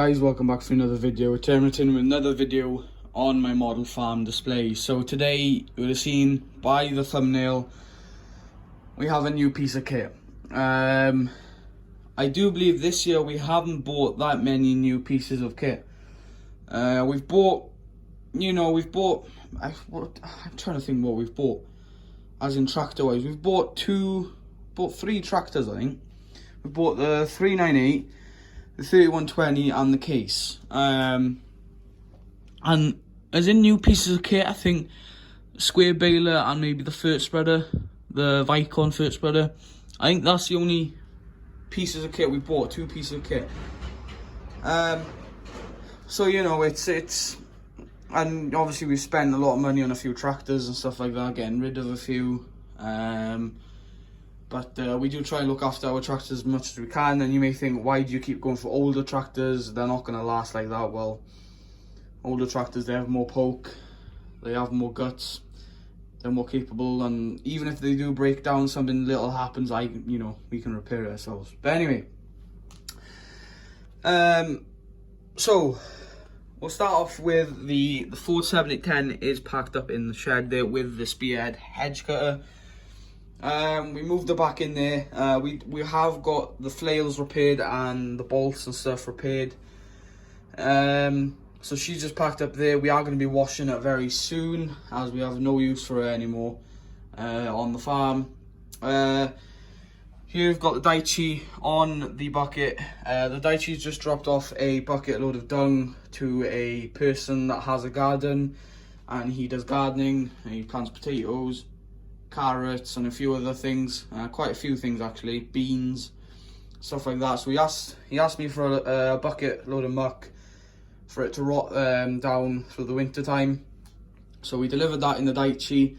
guys, welcome back to another video. Returning with another video on my model farm display. So today, you would have seen by the thumbnail, we have a new piece of kit. I do believe this year we haven't bought that many new pieces of kit. We've bought, I'm trying to think what we've bought, as in tractor wise. We've bought three tractors, I think. We bought the 398, the 3120 and the case. And as in new pieces of kit, I think square baler and maybe the fert spreader, the Vicon fert spreader. I think that's the only pieces of kit we bought, 2 pieces of kit. So it's and obviously we spent a lot of money on a few tractors and stuff like that, getting rid of a few. But we do try and look after our tractors as much as we can. And you may think, why do you keep going for older tractors? They're not going to last like that. Well, older tractors, they have more poke, they have more guts, they're more capable, and even if they do break down, something little happens, we can repair it ourselves. But anyway, so we'll start off with the Ford 7010 is packed up in the shed there with the spearhead hedge cutter. We moved her back in there. We have got the flails repaired and the bolts and stuff repaired. So she's just packed up there. We are going to be washing it very soon, as we have no use for her anymore on the farm. Here we've got the Daichi on the bucket. The Daichi's just dropped off a bucket load of dung to a person that has a garden, and he does gardening, and he plants potatoes, carrots and a few other things, quite a few things actually, beans, stuff like that. So he asked me for a bucket load of muck for it to rot down through the winter time. So we delivered that in the Daichi,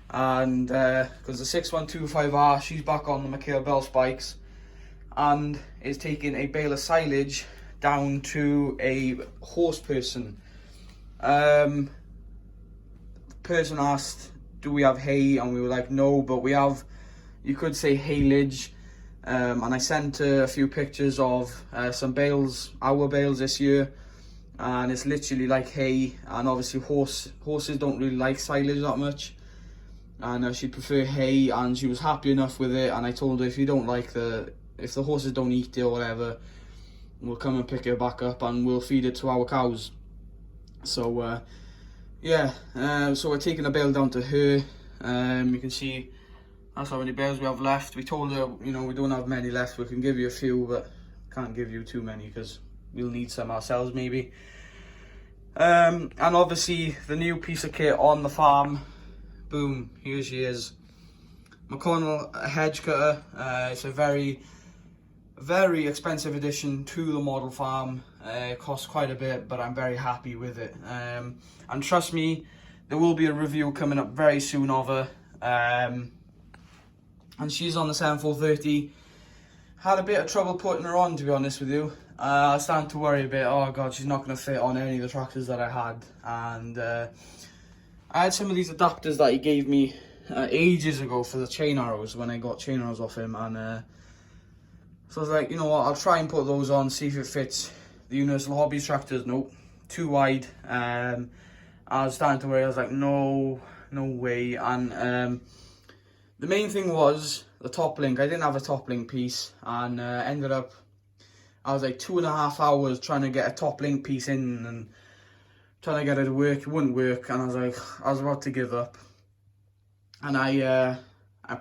and because the 6125R, she's back on the McHale bell spikes and is taking a bale of silage down to a horse person. The person asked, do we have hay? And we were like, no, but we have, you could say, haylage. And I sent a few pictures of some bales, our bales this year, and it's literally like hay. And obviously horses don't really like silage that much, and she'd prefer hay, and she was happy enough with it. And I told her, if you don't like if the horses don't eat it or whatever, we'll come and pick her back up and we'll feed it to our cows. So so we're taking a bale down to her. You can see that's how many bales we have left. We told her, we don't have many left. We can give you a few, but can't give you too many because we'll need some ourselves maybe. And obviously the new piece of kit on the farm, boom, here she is. MCConnell hedge cutter. It's a very, very expensive addition to the model farm. It costs quite a bit, but I'm very happy with it. And trust me, there will be a review coming up very soon of her. And she's on the 7430. Had a bit of trouble putting her on, to be honest with you. I was starting to worry a bit. Oh god, she's not going to fit on any of the tractors that I had. And I had some of these adapters that he gave me ages ago for the chain arrows, when I got chain arrows off him. And so I was like, you know what, I'll try and put those on, see if it fits the Universal Hobbies tractors. Nope, too wide. I was starting to worry. I was like, no way. And the main thing was the top link. I didn't have a top link piece, and ended up, I was like 2.5 hours trying to get a top link piece in and trying to get it to work. It wouldn't work, and I was about to give up. And I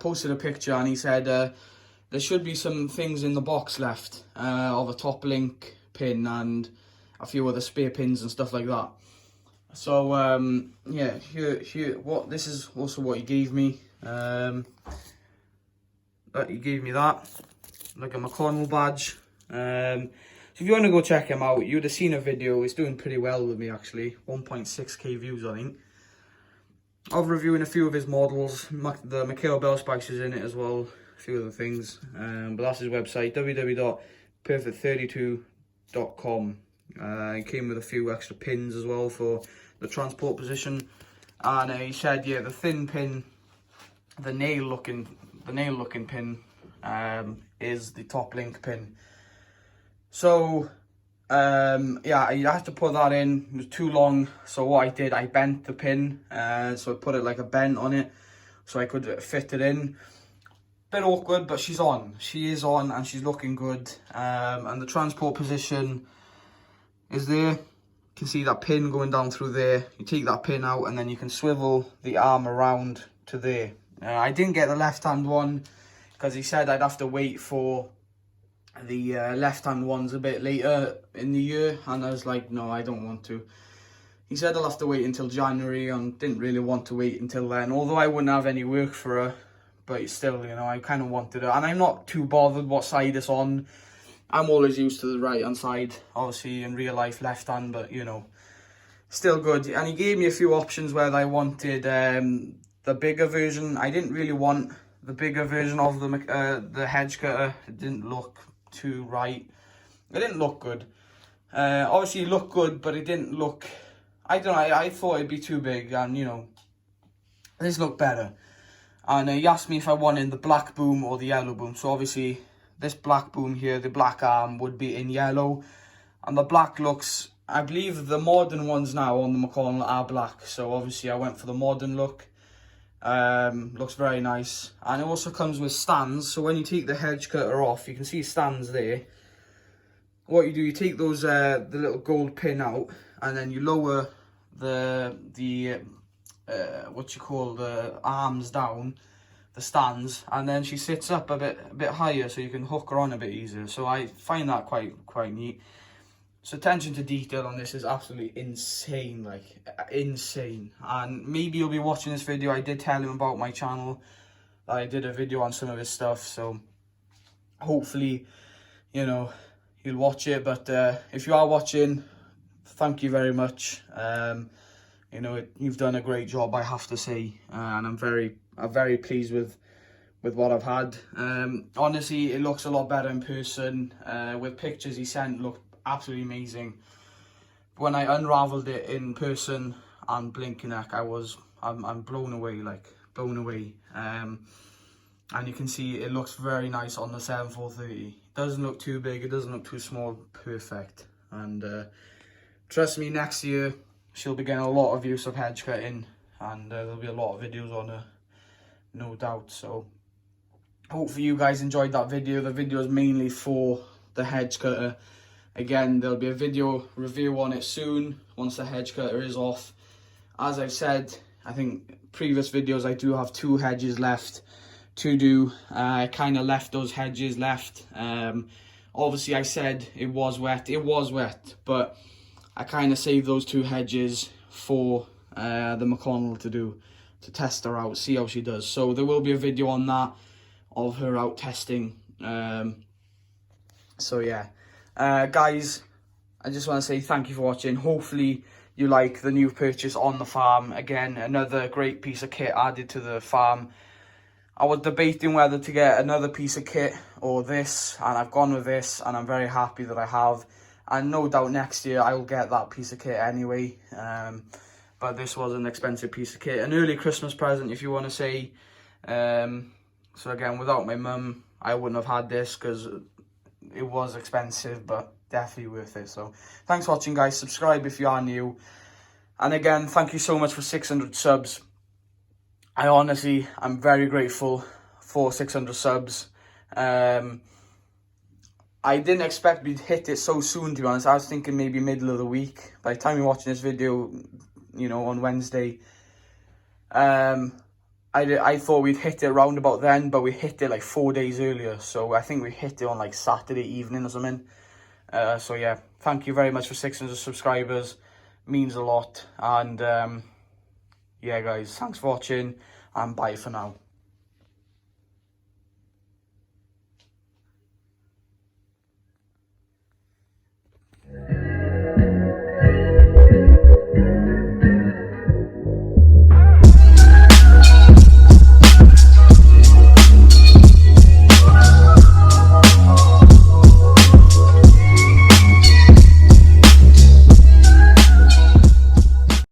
posted a picture, and he said there should be some things in the box left of a top link pin and a few other spare pins and stuff like that. So here this is also what he gave me. He gave me that, like a MCConnell badge. So if you want to go check him out, you'd have seen a video. He's doing pretty well with me actually, 1.6k views I think. Of reviewing a few of his models. The McHale bell spikes is in it as well, a few other things. But that's his website, www.perfect32.com. It came with a few extra pins as well for the transport position. And he said, yeah, the thin pin, the nail looking pin is the top link pin. So Yeah, you have to put that in. It was too long, so what I did, I bent the pin, so I put it like a bent on it so I could fit it in. Bit awkward, but she's on. She is on and she's looking good. And the transport position is there. You can see that pin going down through there. You take that pin out and then you can swivel the arm around to there. I didn't get the left hand one because he said I'd have to wait for the left hand ones a bit later in the year, and I was like, no, I don't want to. He said I'll have to wait until January, and didn't really want to wait until then, although I wouldn't have any work for her, but still, you know, I kind of wanted her, and I'm not too bothered what side it's on. I'm always used to the right hand side, obviously in real life left hand, but you know, still good. And he gave me a few options whether I wanted the bigger version. I didn't really want the bigger version of the hedge cutter. It didn't look too right. It didn't look good. Obviously it looked good, but it didn't look, I don't know, I thought it'd be too big, and you know, this looked better. And he asked me if I wanted the black boom or the yellow boom. So obviously this black boom here, the black arm, would be in yellow, and the black looks, I believe the modern ones now on the MCConnell are black, so obviously I went for the modern look. Looks very nice, and it also comes with stands, so when you take the hedge cutter off, you can see stands there. What you do, you take those the little gold pin out, and then you lower the what you call the arms down, the stands, and then she sits up a bit higher, so you can hook her on a bit easier. So I find that quite neat. So attention to detail on this is absolutely insane, like insane. And maybe you'll be watching this video. I did tell him about my channel. I did a video on some of his stuff, so hopefully, you know, you'll watch it. But if you are watching, thank you very much. You know, you've done a great job, I have to say, and I'm very pleased with what I've had. Honestly, it looks a lot better in person. With pictures he sent, looked absolutely amazing. When I unraveled it in person and blinking neck, I'm blown away, like blown away. And you can see it looks very nice on the 7430. It doesn't look too big, it doesn't look too small, perfect. And trust me, next year she'll be getting a lot of use of hedge cutting, and there'll be a lot of videos on her, no doubt. So hopefully you guys enjoyed that video. The video is mainly for the hedge cutter. Again, there'll be a video review on it soon, once the hedge cutter is off. As I've said, I think previous videos, I do have 2 hedges left to do. I kind of left those hedges left. Obviously, I said it was wet, but I kind of saved those 2 hedges for the MCConnell to test her out, see how she does. So there will be a video on that, of her out testing. So yeah. Guys, I just want to say thank you for watching. Hopefully you like the new purchase on the farm. Again, another great piece of kit added to the farm. I was debating whether to get another piece of kit or this, and I've gone with this, and I'm very happy that I have. And no doubt next year I will get that piece of kit anyway. But this was an expensive piece of kit, an early Christmas present, if you want to say. So again, without my mum, I wouldn't have had this, because it was expensive, but definitely worth it. So thanks for watching, guys. Subscribe if you are new, and again, thank you so much for 600 subs. I'm very grateful for 600 subs. I didn't expect we'd hit it so soon, to be honest. I was thinking maybe middle of the week. By the time you're watching this video, you know, on Wednesday, I thought we'd hit it around about then, but we hit it like 4 days earlier. So I think we hit it on like Saturday evening or something. So yeah, thank you very much for 600 subscribers. Means a lot. And yeah, guys, thanks for watching, and bye for now.